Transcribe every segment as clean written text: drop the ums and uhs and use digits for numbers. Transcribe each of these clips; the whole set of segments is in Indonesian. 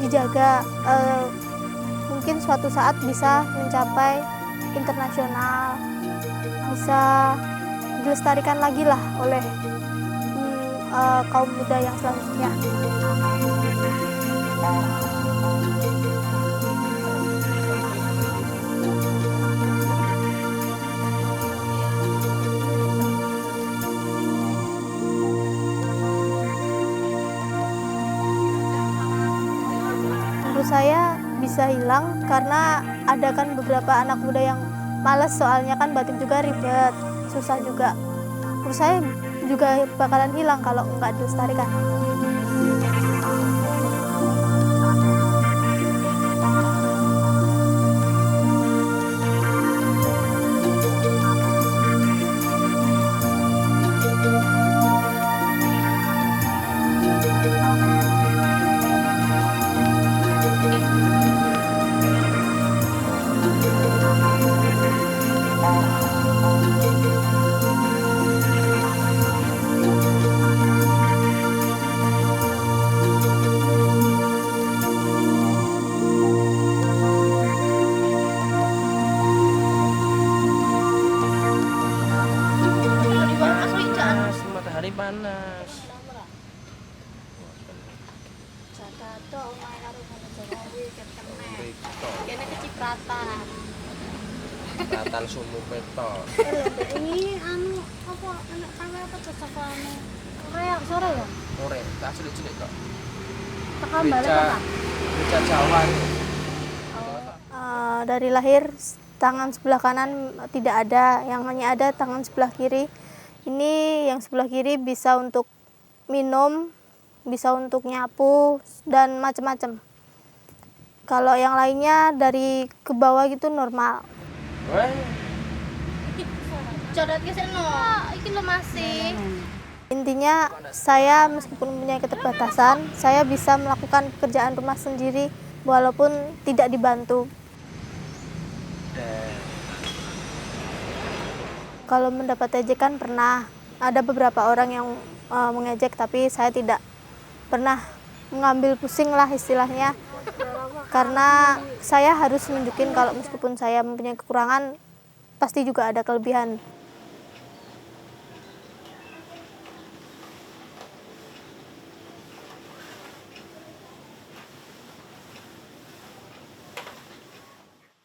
dijaga, mungkin suatu saat bisa mencapai internasional, bisa dilestarikan lagi lah oleh kaum muda yang selanjutnya. Menurut saya bisa hilang karena ada kan beberapa anak muda yang malas, soalnya kan batik juga ribet, susah juga. Menurut saya juga bakalan hilang kalau nggak dilestarikan. Matahari panas. Kene kecipratan. Cipratan sumu peto. Ini anu apa anak kamera apa tuh anu sore ya? Sore, tak cilik-cilik kok. Tekan balik apa? Beca Jawa. Dari lahir tangan sebelah kanan tidak ada, yang hanya ada tangan sebelah kiri. Ini yang sebelah kiri bisa untuk minum, bisa untuk nyapu dan macam-macam. Kalau yang lainnya dari ke bawah gitu normal. Wah, Coret ke seno, iki lo masih. Intinya saya meskipun punya keterbatasan, saya bisa melakukan pekerjaan rumah sendiri walaupun tidak dibantu. Kalau mendapat ejekan pernah, ada beberapa orang yang mengejek, tapi saya tidak pernah mengambil pusing lah istilahnya. Karena saya harus nunjukin kalau meskipun saya mempunyai kekurangan, pasti juga ada kelebihan.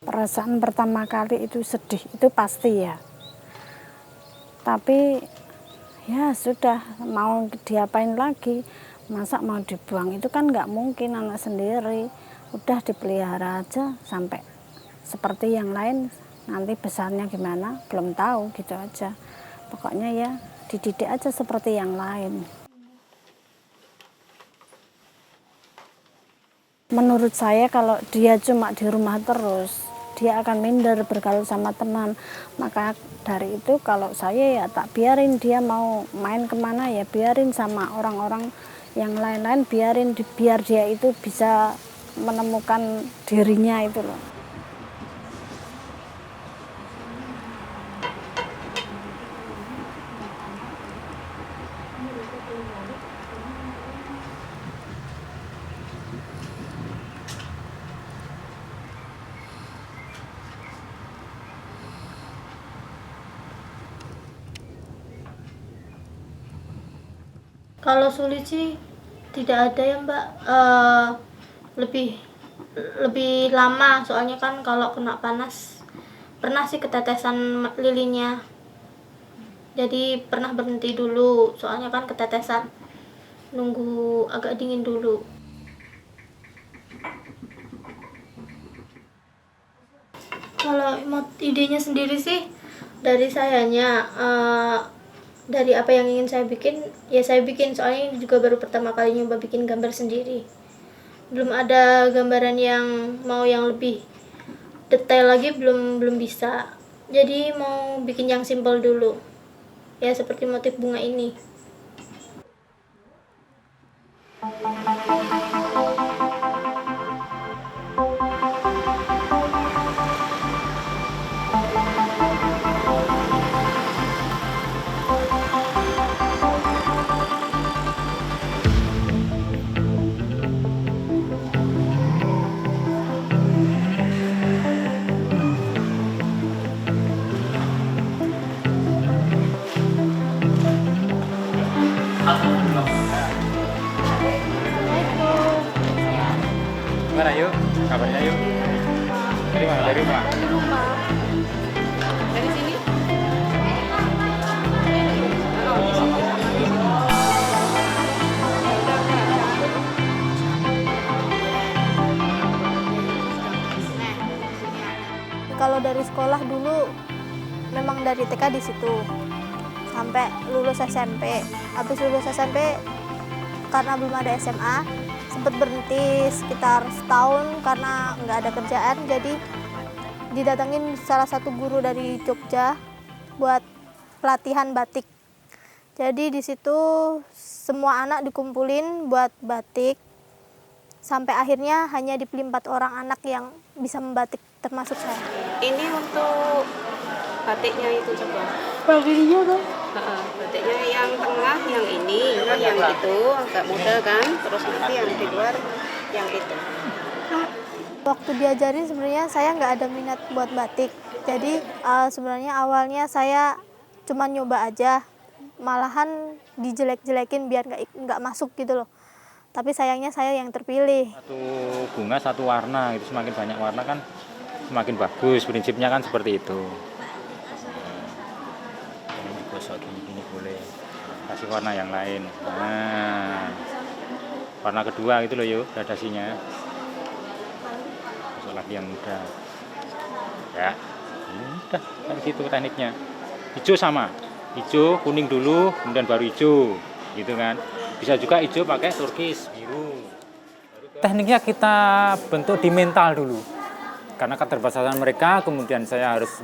Perasaan pertama kali itu sedih, itu pasti ya. Tapi ya sudah, mau diapain lagi, masa mau dibuang, itu kan nggak mungkin, anak sendiri. Udah dipelihara aja sampai seperti yang lain, nanti besarnya gimana belum tahu, gitu aja. Pokoknya ya dididik aja seperti yang lain. Menurut saya kalau dia cuma di rumah terus, dia akan minder bergaul sama teman. Maka dari itu kalau saya ya tak biarin dia mau main kemana ya biarin sama orang-orang yang lain-lain, biarin, biar dia itu bisa menemukan dirinya itu loh. Kalau sulit sih tidak ada ya Mbak, lebih lama, soalnya kan kalau kena panas pernah sih ketetesan lilinnya, jadi pernah berhenti dulu soalnya kan ketetesan, nunggu agak dingin dulu. Kalau idenya sendiri sih dari sayanya, dari apa yang ingin saya bikin ya saya bikin, soalnya ini juga baru pertama kali nyoba bikin gambar sendiri, belum ada gambaran yang mau yang lebih detail lagi, belum bisa, jadi mau bikin yang simpel dulu ya, seperti motif bunga ini. Dari mana? Dari rumah? Dari rumah. Dari sini? Kalau dari sekolah dulu memang dari TK di situ sampai lulus SMP. Habis lulus SMP karena belum ada SMA, sempat berhenti sekitar setahun karena nggak ada kerjaan. Jadi didatengin salah satu guru dari Jogja buat pelatihan batik. Jadi di situ semua anak dikumpulin buat batik. Sampai akhirnya hanya dipilih 4 orang anak yang bisa membatik, termasuk saya. Ini untuk batiknya itu coba. Batiknya kan? Batiknya yang tengah, yang ini, yang itu agak muda kan. Terus nanti yang di luar yang itu. Waktu diajarin sebenarnya saya nggak ada minat buat batik. Jadi sebenarnya awalnya saya cuma nyoba aja, malahan dijelek-jelekin biar nggak masuk gitu loh. Tapi sayangnya saya yang terpilih. Satu bunga satu warna, itu semakin banyak warna kan semakin bagus. Prinsipnya kan seperti itu. Ini digosok gini boleh. Kasih warna yang lain. Nah, warna kedua gitu loh yuk, gradasinya. Gosok lagi yang muda. Ya, udah kayak gitu tekniknya. Hijau sama, hijau kuning dulu, kemudian baru hijau, gitu kan. Bisa juga hijau pakai turkis biru. Tekniknya kita bentuk di mental dulu. Karena keterbatasan mereka, kemudian saya harus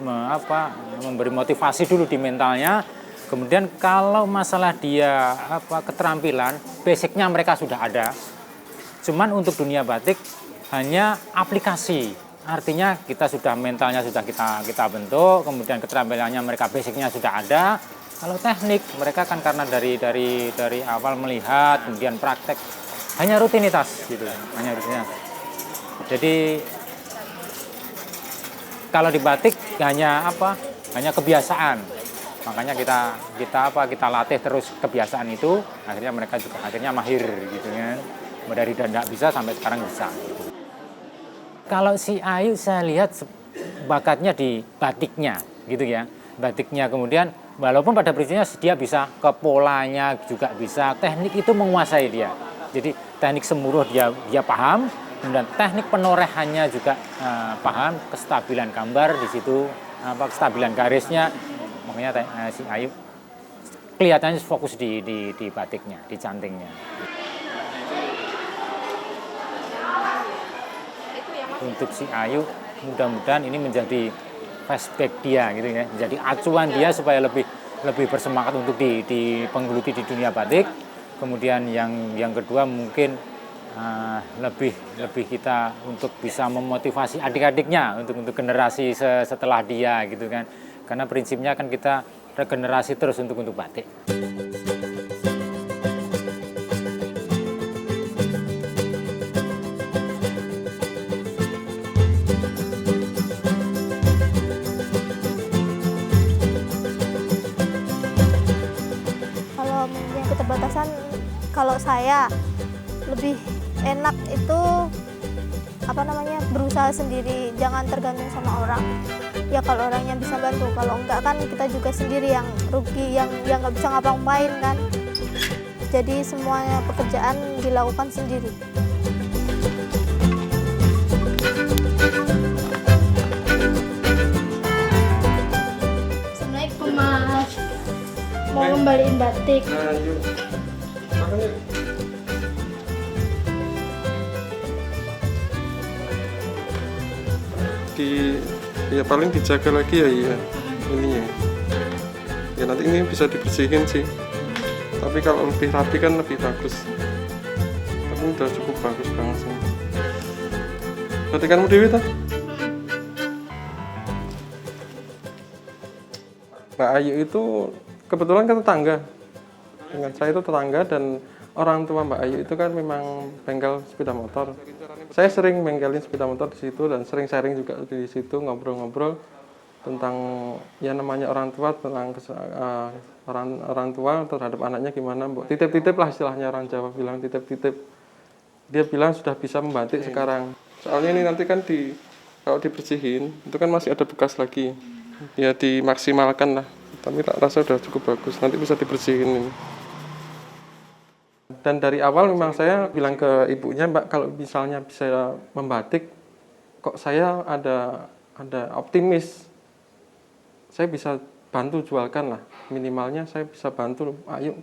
memberi motivasi dulu di mentalnya. Kemudian kalau masalah dia keterampilan, basicnya mereka sudah ada. Cuman untuk dunia batik hanya aplikasi. Artinya kita sudah mentalnya sudah kita bentuk, kemudian keterampilannya mereka basicnya sudah ada. Kalau teknik mereka kan karena dari awal melihat, kemudian praktek, hanya rutinitas gitu, hanya rutinitas. Jadi kalau di batik hanya kebiasaan. Makanya kita latih terus kebiasaan itu, akhirnya mereka juga akhirnya mahir gitu kan. Dari tidak bisa sampai sekarang bisa. Gitu. Kalau si Ayu saya lihat bakatnya di batiknya gitu ya. Batiknya kemudian walaupun pada prinsipnya dia bisa ke polanya juga bisa, teknik itu menguasai dia. Jadi teknik semuruh dia paham, kemudian teknik penorehannya juga paham, kestabilan gambar di situ, kestabilan garisnya. Makanya si Ayu kelihatannya fokus di batiknya, di cantingnya. Untuk si Ayu mudah-mudahan ini menjadi flashback dia gitu ya, jadi acuan dia supaya lebih bersemangat untuk digeluti di dunia batik. Kemudian yang kedua mungkin lebih kita untuk bisa memotivasi adik-adiknya untuk generasi setelah dia gitu kan, karena prinsipnya kan kita regenerasi terus untuk batik. Keterbatasan kalau saya lebih enak itu berusaha sendiri, jangan tergantung sama orang. Ya kalau orangnya bisa bantu, kalau enggak kan kita juga sendiri yang rugi, yang nggak bisa ngapa-ngapain kan. Jadi semuanya pekerjaan dilakukan sendiri. Assalamualaikum Mas. Mau kembaliin batik. Ya paling dijaga lagi ya ininya. Ya nanti ini bisa dibersihin sih. Tapi kalau lebih rapi kan lebih bagus. Tapi udah cukup bagus banget sih. Batikanmu Dewi tak? Mbak Ayu itu kebetulan kan tetangga. Dengan saya itu tetangga dan orang tua Mbak Ayu itu kan memang bengkel sepeda motor. Saya sering bengkelin sepeda motor di situ dan sering sharing juga di situ, ngobrol-ngobrol tentang ya namanya orang tua, tentang orang tua terhadap anaknya gimana. Titip-titip lah istilahnya, orang Jawa bilang titip-titip. Dia bilang sudah bisa membatik sekarang. Soalnya ini nanti kan kalau dibersihin itu kan masih ada bekas lagi, ya dimaksimalkan lah, tapi tak rasa udah cukup bagus, nanti bisa dibersihin ini. Dan dari awal memang saya bilang ke ibunya, Mbak, kalau misalnya bisa membatik, kok saya ada optimis, saya bisa bantu jualkan lah, minimalnya saya bisa bantu Ayu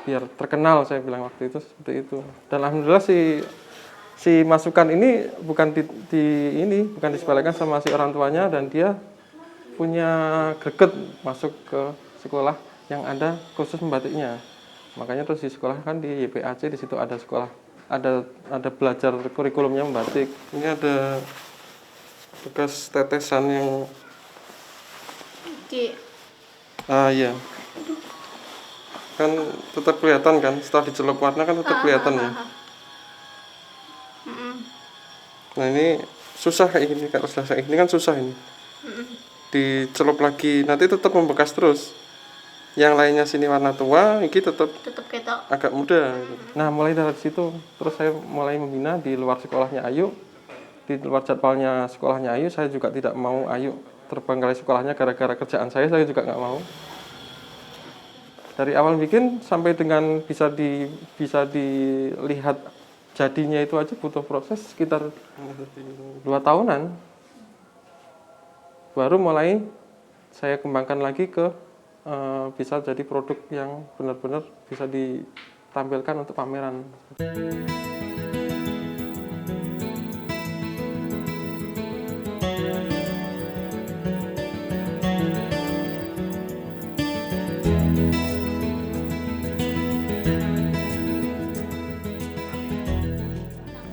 biar terkenal, saya bilang waktu itu seperti itu. Dan alhamdulillah si masukan ini bukan bukan disepelekan sama si orang tuanya, dan dia punya greget masuk ke sekolah yang ada khusus membatiknya. Makanya terus di sekolah kan di YPAC, di situ ada sekolah, ada belajar kurikulumnya membatik. Ini ada bekas tetesan yang iya. Kan tetap kelihatan kan, setelah dicelup warna kan tetap kelihatan ya. Nah ini susah kayak gini, kalau sudah kayak gini kan susah ini. Dicelup lagi, nanti tetap membekas terus. Yang lainnya sini warna tua, ini tetap ketok. agak muda. Gitu. Nah mulai dari situ, terus saya mulai membina di luar sekolahnya Ayu, di luar jadwalnya sekolahnya Ayu. Saya juga tidak mau Ayu terbengkalai sekolahnya gara-gara kerjaan saya juga nggak mau. Dari awal bikin sampai dengan bisa dilihat jadinya itu aja butuh proses sekitar 2 tahunan. Baru mulai saya kembangkan lagi ke bisa jadi produk yang benar-benar bisa ditampilkan untuk pameran.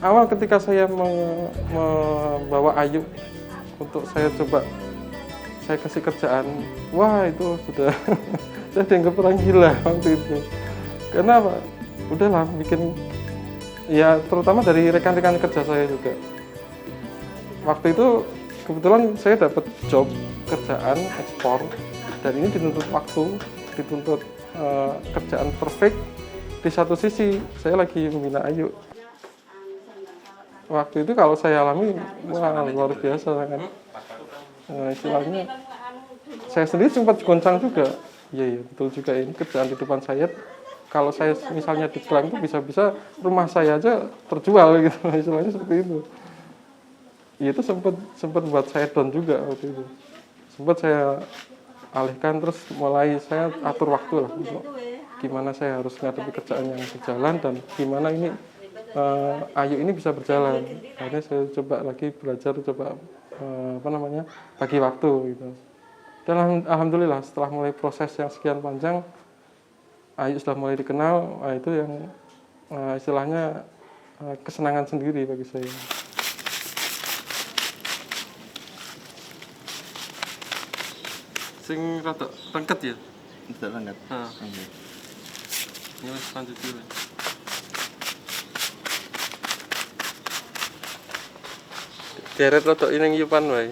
Awal ketika saya membawa Ayu untuk saya kasih kerjaan, wah itu sudah saya dianggap orang gila waktu itu. Karena apa? Udahlah bikin, ya terutama dari rekan-rekan kerja saya juga. Waktu itu kebetulan saya dapat job kerjaan ekspor, dan ini dituntut waktu, dituntut kerjaan perfect. Di satu sisi saya lagi membina Ayu. Waktu itu kalau saya alami, wah luar biasa kan. Istilahnya, saya sendiri sempat goncang juga. Iya betul juga, ini kerjaan di depan saya. Kalau saya misalnya diklaim itu bisa-bisa rumah saya aja terjual gitu, istilahnya seperti itu. Itu sempat buat saya down juga waktu itu. Sempat saya alihkan, terus mulai saya atur waktu lah untuk gimana saya harus menghadapi kerjaan yang berjalan dan gimana ini Ayu ini bisa berjalan. Akhirnya saya coba lagi belajar, bagi waktu gitu. Dan alhamdulillah setelah mulai proses yang sekian panjang, Ayu sudah mulai dikenal. Itu yang istilahnya kesenangan sendiri bagi saya. Sing rada rengket ya? Tidak rengket. Ini wis lanjut dulu. Deret rada ini nyupan wae.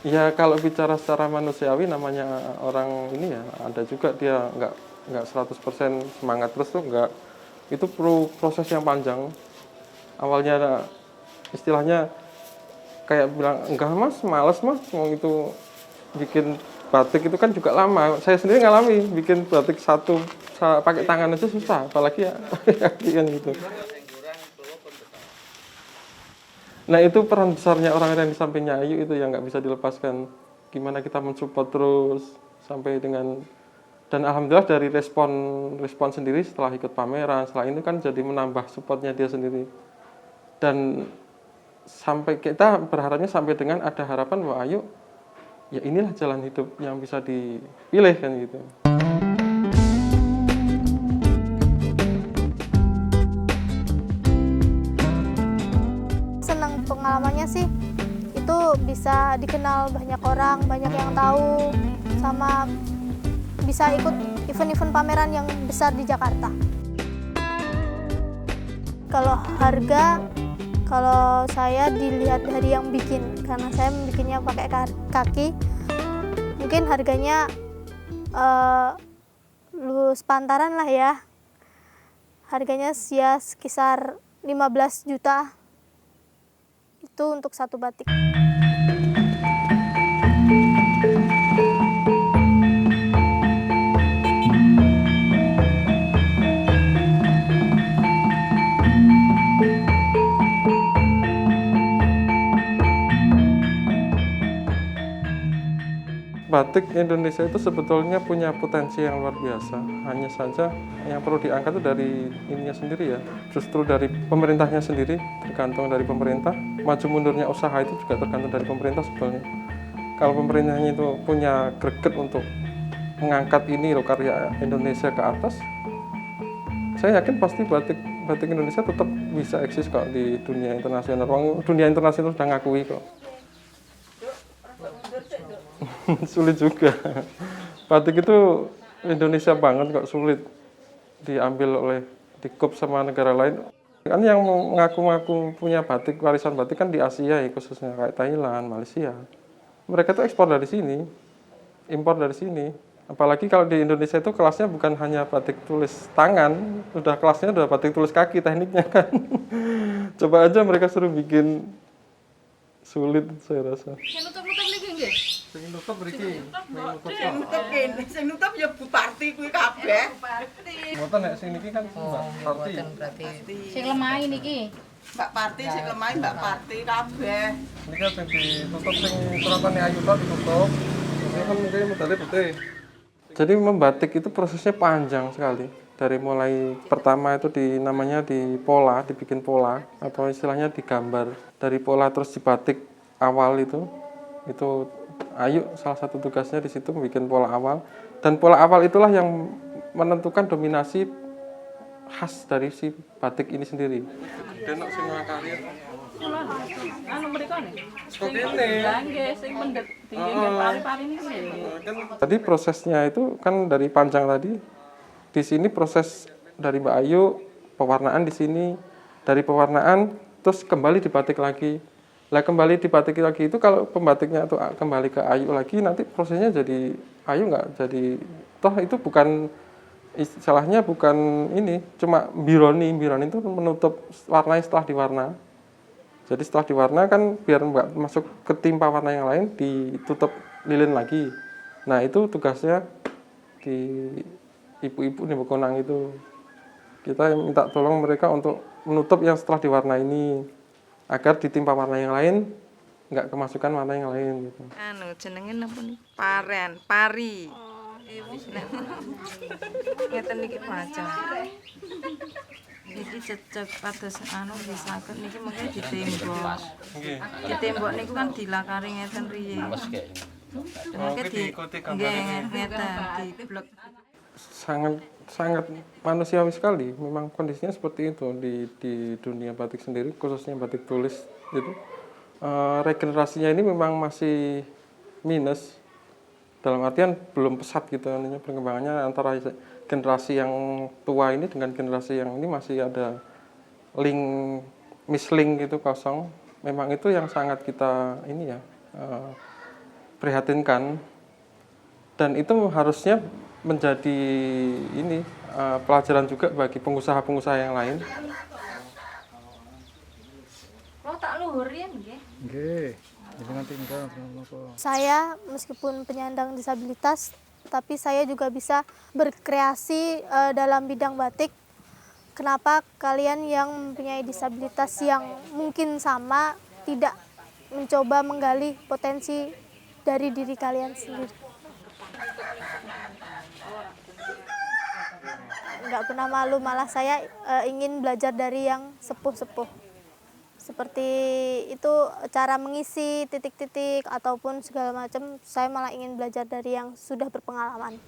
Ya kalau bicara secara manusiawi, namanya orang ini ya, ada juga dia nggak 100% semangat terus tuh, nggak. Itu perlu proses yang panjang. Awalnya istilahnya kayak bilang, enggak mas, males mas, mau itu bikin batik itu kan juga lama. Saya sendiri ngalami bikin batik satu pakai tangan aja susah, apalagi ya kan gitu. Nah itu peran besarnya orang-orang di sampingnya Ayu itu yang nggak bisa dilepaskan. Gimana kita mensupport terus sampai dengan, dan alhamdulillah dari respon sendiri setelah ikut pameran, setelah itu kan jadi menambah supportnya dia sendiri. Dan sampai kita berharapnya sampai dengan ada harapan bahwa Ayu, ya inilah jalan hidup yang bisa dipilih kan gitu. Senang pengalamannya sih, itu bisa dikenal banyak orang, banyak yang tahu, sama bisa ikut event-event pameran yang besar di Jakarta. Kalau harga, kalau saya dilihat dari yang bikin, karena saya bikinnya pakai kaki, mungkin harganya lu sepantaran lah ya. Harganya ya sekitar 15 juta itu untuk satu batik. Batik Indonesia itu sebetulnya punya potensi yang luar biasa. Hanya saja yang perlu diangkat itu dari ininya sendiri ya. Justru dari pemerintahnya sendiri, tergantung dari pemerintah. Maju mundurnya usaha itu juga tergantung dari pemerintah sebetulnya. Kalau pemerintahnya itu punya greget untuk mengangkat ini loh karya Indonesia ke atas, saya yakin pasti batik Indonesia tetap bisa eksis kok di dunia internasional. Dunia internasional sudah ngakui kok. Sulit juga. Batik itu Indonesia banget kok, sulit diambil oleh dikup sama negara lain. Kan yang mengaku-ngaku punya batik, warisan batik kan di Asia ya, khususnya kayak Thailand, Malaysia. Mereka tuh ekspor dari sini, impor dari sini. Apalagi kalau di Indonesia itu kelasnya bukan hanya batik tulis tangan, udah kelasnya udah batik tulis kaki tekniknya kan. Coba aja mereka suruh bikin, sulit saya rasa. Sing nutup mriki. Sing nutup ya Bu Parti kuwi kabeh. Mboten nek sing niki kan Mbak Parti. Sing lemah niki. Mbak Parti sing lemah Mbak Parti kabeh. Ini kan sing ditutup sing suratane Ayu tok ditutup. Ini kan mungkin modalnya putih. Jadi membatik itu prosesnya panjang sekali. Dari mulai pertama itu namanya dipola, dibikin pola atau istilahnya digambar. Dari pola terus dibatik awal itu Ayu salah satu tugasnya di situ bikin pola awal, dan pola awal itulah yang menentukan dominasi khas dari si batik ini sendiri. Denok sing ngakarir. Anu mriko nih. Seperti ini. Sing pendet tinggi pari-pari niki. Tadi prosesnya itu kan dari panjang tadi. Di sini proses dari Mbak Ayu, pewarnaan di sini, dari pewarnaan terus kembali dibatik lagi. Lah kembali dibatik lagi itu kalau pembatiknya itu kembali ke Ayu lagi, nanti prosesnya jadi Ayu nggak jadi, toh itu bukan istilahnya bukan ini, cuma bironi itu menutup warna setelah diwarna. Jadi setelah diwarna kan biar nggak masuk ke timpa warna yang lain, ditutup lilin lagi. Nah itu tugasnya di ibu-ibu nih Bekonang itu. Kita minta tolong mereka untuk menutup yang setelah diwarna ini, agar ditimpa warna yang lain nggak kemasukan warna yang lain gitu. Anu jenenge napa niku? Pari. Ngeten niki macam. Iki cecek pados anu disaken niki mungkin ditembok. Nggih. Ditembok niku kan dilakari ngeten riye. Mungkin ngeten diblok. sangat manusiawi sekali. Memang kondisinya seperti itu di dunia batik sendiri, khususnya batik tulis itu. Regenerasinya ini memang masih minus, dalam artian belum pesat gitu perkembangannya antara generasi yang tua ini dengan generasi yang ini masih ada mislink gitu, kosong. Memang itu yang sangat kita prihatinkan, dan itu harusnya menjadi pelajaran juga bagi pengusaha-pengusaha yang lain. Saya meskipun penyandang disabilitas, tapi saya juga bisa berkreasi dalam bidang batik. Kenapa kalian yang mempunyai disabilitas yang mungkin sama tidak mencoba menggali potensi dari diri kalian sendiri? Nggak pernah malu, malah saya ingin belajar dari yang sepuh-sepuh. Seperti itu cara mengisi titik-titik ataupun segala macam, saya malah ingin belajar dari yang sudah berpengalaman.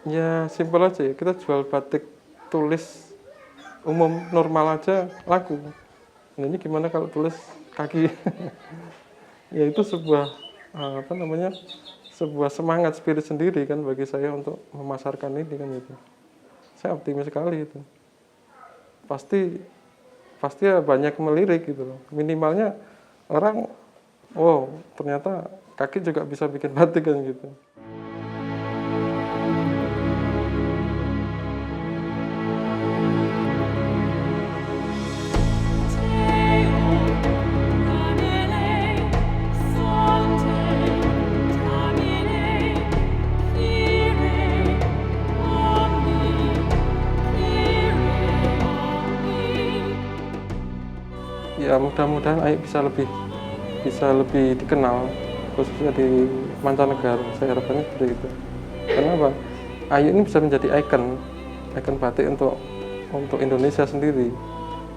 Ya simpel aja ya, kita jual batik tulis umum normal aja laku. Nah, ini gimana kalau tulis kaki? Ya itu sebuah sebuah semangat spirit sendiri kan bagi saya untuk memasarkan ini kan itu. Saya optimis sekali itu. Pasti ya banyak melirik gitu loh. Minimalnya orang, wow ternyata kaki juga bisa bikin batik kan gitu. ya mudah-mudahan Ayu bisa lebih dikenal khususnya di mancanegara. Saya harapkannya seperti itu. Karena apa? Ayu ini bisa menjadi ikon batik untuk Indonesia sendiri.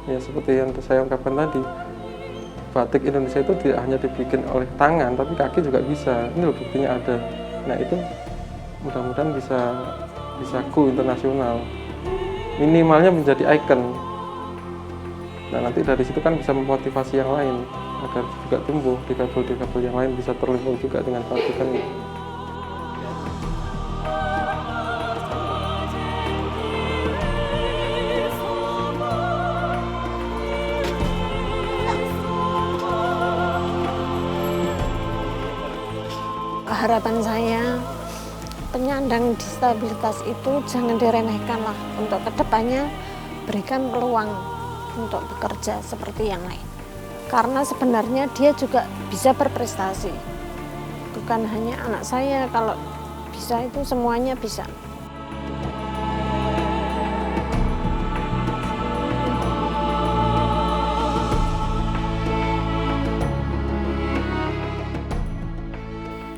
Ya seperti yang saya ungkapkan tadi, batik Indonesia itu tidak hanya dibikin oleh tangan, tapi kaki juga bisa. Ini loh buktinya ada. Nah itu mudah-mudahan bisa go internasional. Minimalnya menjadi ikon. Nah nanti dari situ kan bisa memotivasi yang lain agar juga tumbuh, difabel yang lain bisa terlibat juga dengan batikan itu. Harapan saya, penyandang disabilitas itu jangan diremehkan lah. Untuk kedepannya berikan peluang untuk bekerja seperti yang lain. Karena sebenarnya dia juga bisa berprestasi. Bukan hanya anak saya, kalau bisa itu semuanya bisa.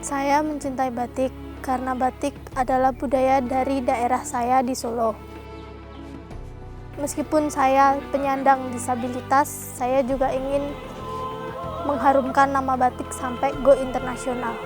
Saya mencintai batik karena batik adalah budaya dari daerah saya di Solo. Meskipun saya penyandang disabilitas, saya juga ingin mengharumkan nama batik sampai go internasional.